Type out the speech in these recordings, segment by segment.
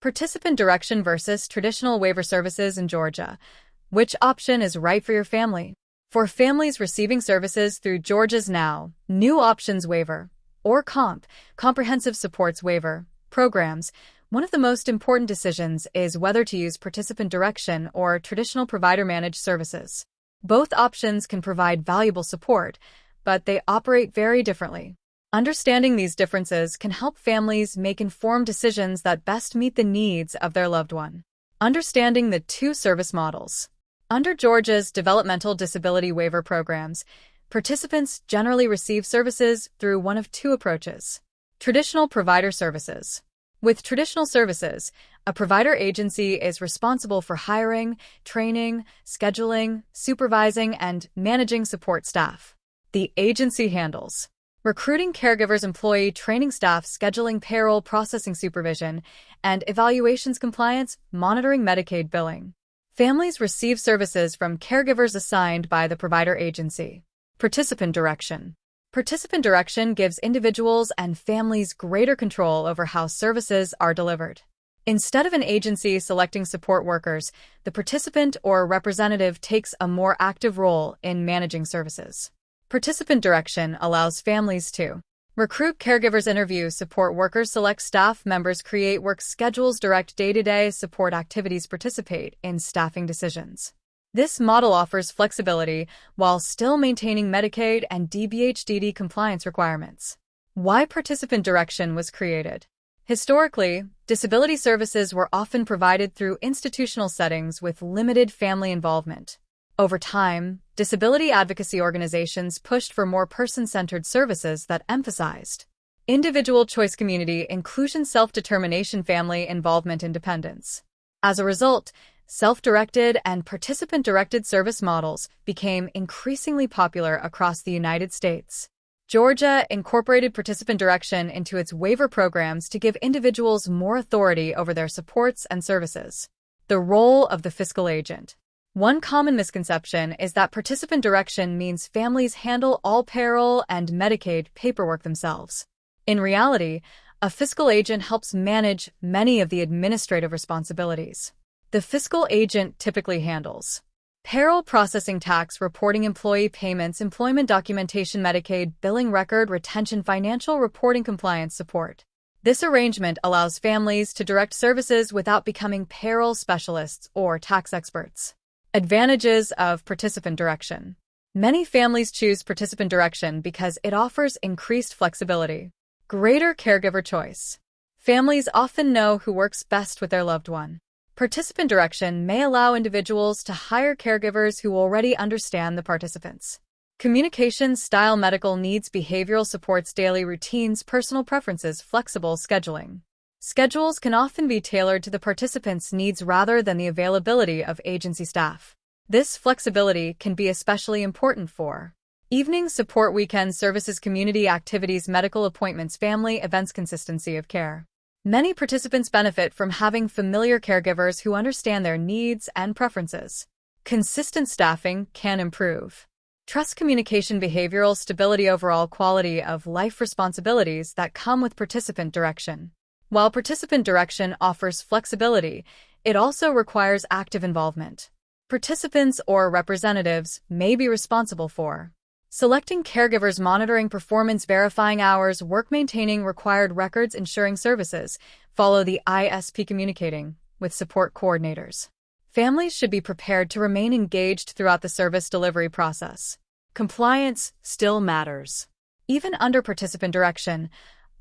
Participant direction versus traditional waiver services in Georgia. Which option is right for your family? For families receiving services through Georgia's now New Options Waiver, or Comprehensive Supports Waiver, programs, one of the most important decisions is whether to use participant direction or traditional provider-managed services. Both options can provide valuable support, but they operate very differently. Understanding these differences can help families make informed decisions that best meet the needs of their loved one. Understanding the two service models. Under Georgia's developmental disability waiver programs, participants generally receive services through one of two approaches. Traditional provider services. With traditional services, a provider agency is responsible for hiring, training, scheduling, supervising, and managing support staff. The agency handles recruiting caregivers, employee training staff, scheduling, payroll processing, supervision, and evaluations, compliance, monitoring, Medicaid billing. Families receive services from caregivers assigned by the provider agency. Participant direction. Participant direction gives individuals and families greater control over how services are delivered. Instead of an agency selecting support workers, the participant or representative takes a more active role in managing services. Participant direction allows families to recruit caregivers, interview support workers, select staff members, create work schedules, direct day-to-day support activities, participate in staffing decisions. This model offers flexibility while still maintaining Medicaid and DBHDD compliance requirements. Why participant direction was created? Historically, disability services were often provided through institutional settings with limited family involvement. Over time, disability advocacy organizations pushed for more person-centered services that emphasized individual choice, community inclusion, self-determination, family involvement, independence. As a result, self-directed and participant-directed service models became increasingly popular across the United States. Georgia incorporated participant direction into its waiver programs to give individuals more authority over their supports and services. The role of the fiscal agent. One common misconception is that participant direction means families handle all payroll and Medicaid paperwork themselves. In reality, a fiscal agent helps manage many of the administrative responsibilities. The fiscal agent typically handles payroll processing, tax reporting, employee payments, employment documentation, Medicaid billing, record retention, financial reporting, compliance support. This arrangement allows families to direct services without becoming payroll specialists or tax experts. Advantages of participant direction. Many families choose participant direction because it offers increased flexibility, greater caregiver choice. Families often know who works best with their loved one. Participant direction may allow individuals to hire caregivers who already understand the participants' communication style, medical needs, behavioral supports, daily routines, personal preferences, flexible scheduling. Schedules can often be tailored to the participants' needs rather than the availability of agency staff. This flexibility can be especially important for evening support, weekend services, community activities, medical appointments, family events, consistency of care. Many participants benefit from having familiar caregivers who understand their needs and preferences. Consistent staffing can improve trust, communication, behavioral stability, overall quality of life, responsibilities that come with participant direction. While participant direction offers flexibility, it also requires active involvement. Participants or representatives may be responsible for selecting caregivers, monitoring performance, verifying hours, work, maintaining required records, ensuring services follow the ISP, communicating with support coordinators. Families should be prepared to remain engaged throughout the service delivery process. Compliance still matters. Even under participant direction,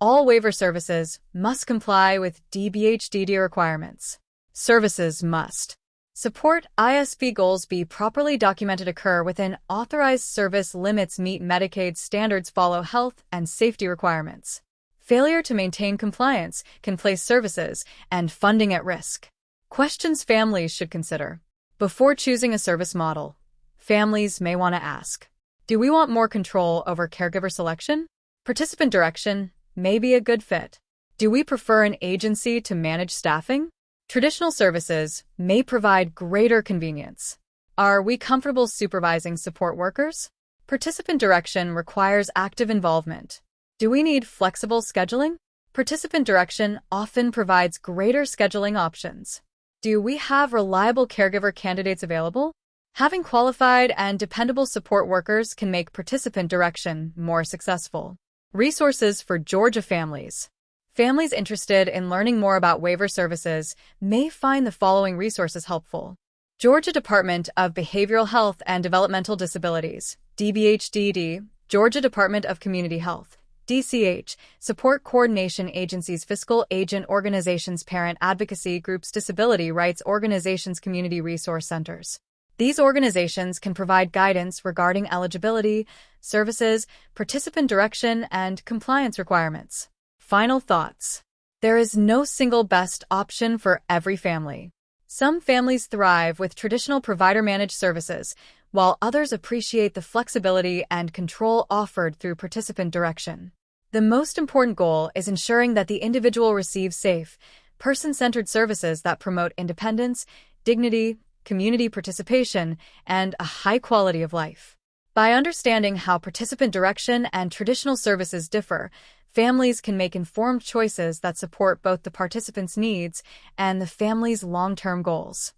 all waiver services must comply with DBHDD requirements. Services must support ISP goals, be properly documented, occur within authorized service limits, meet Medicaid standards, follow health and safety requirements. Failure to maintain compliance can place services and funding at risk. Questions families should consider. Before choosing a service model, families may want to ask, do we want more control over caregiver selection? Participant direction may be a good fit. Do we prefer an agency to manage staffing? Traditional services may provide greater convenience. Are we comfortable supervising support workers? Participant direction requires active involvement. Do we need flexible scheduling? Participant direction often provides greater scheduling options. Do we have reliable caregiver candidates available? Having qualified and dependable support workers can make participant direction more successful. Resources for Georgia families. Families interested in learning more about waiver services may find the following resources helpful. Georgia Department of Behavioral Health and Developmental Disabilities, DBHDD, Georgia Department of Community Health, DCH, Support Coordination Agencies, Fiscal Agent Organizations, Parent Advocacy Groups, Disability Rights Organizations, Community Resource Centers. These organizations can provide guidance regarding eligibility, services, participant direction, and compliance requirements. Final thoughts. There is no single best option for every family. Some families thrive with traditional provider-managed services, while others appreciate the flexibility and control offered through participant direction. The most important goal is ensuring that the individual receives safe, person-centered services that promote independence, dignity, community participation, and a high quality of life. By understanding how participant direction and traditional services differ, families can make informed choices that support both the participants' needs and the family's long-term goals.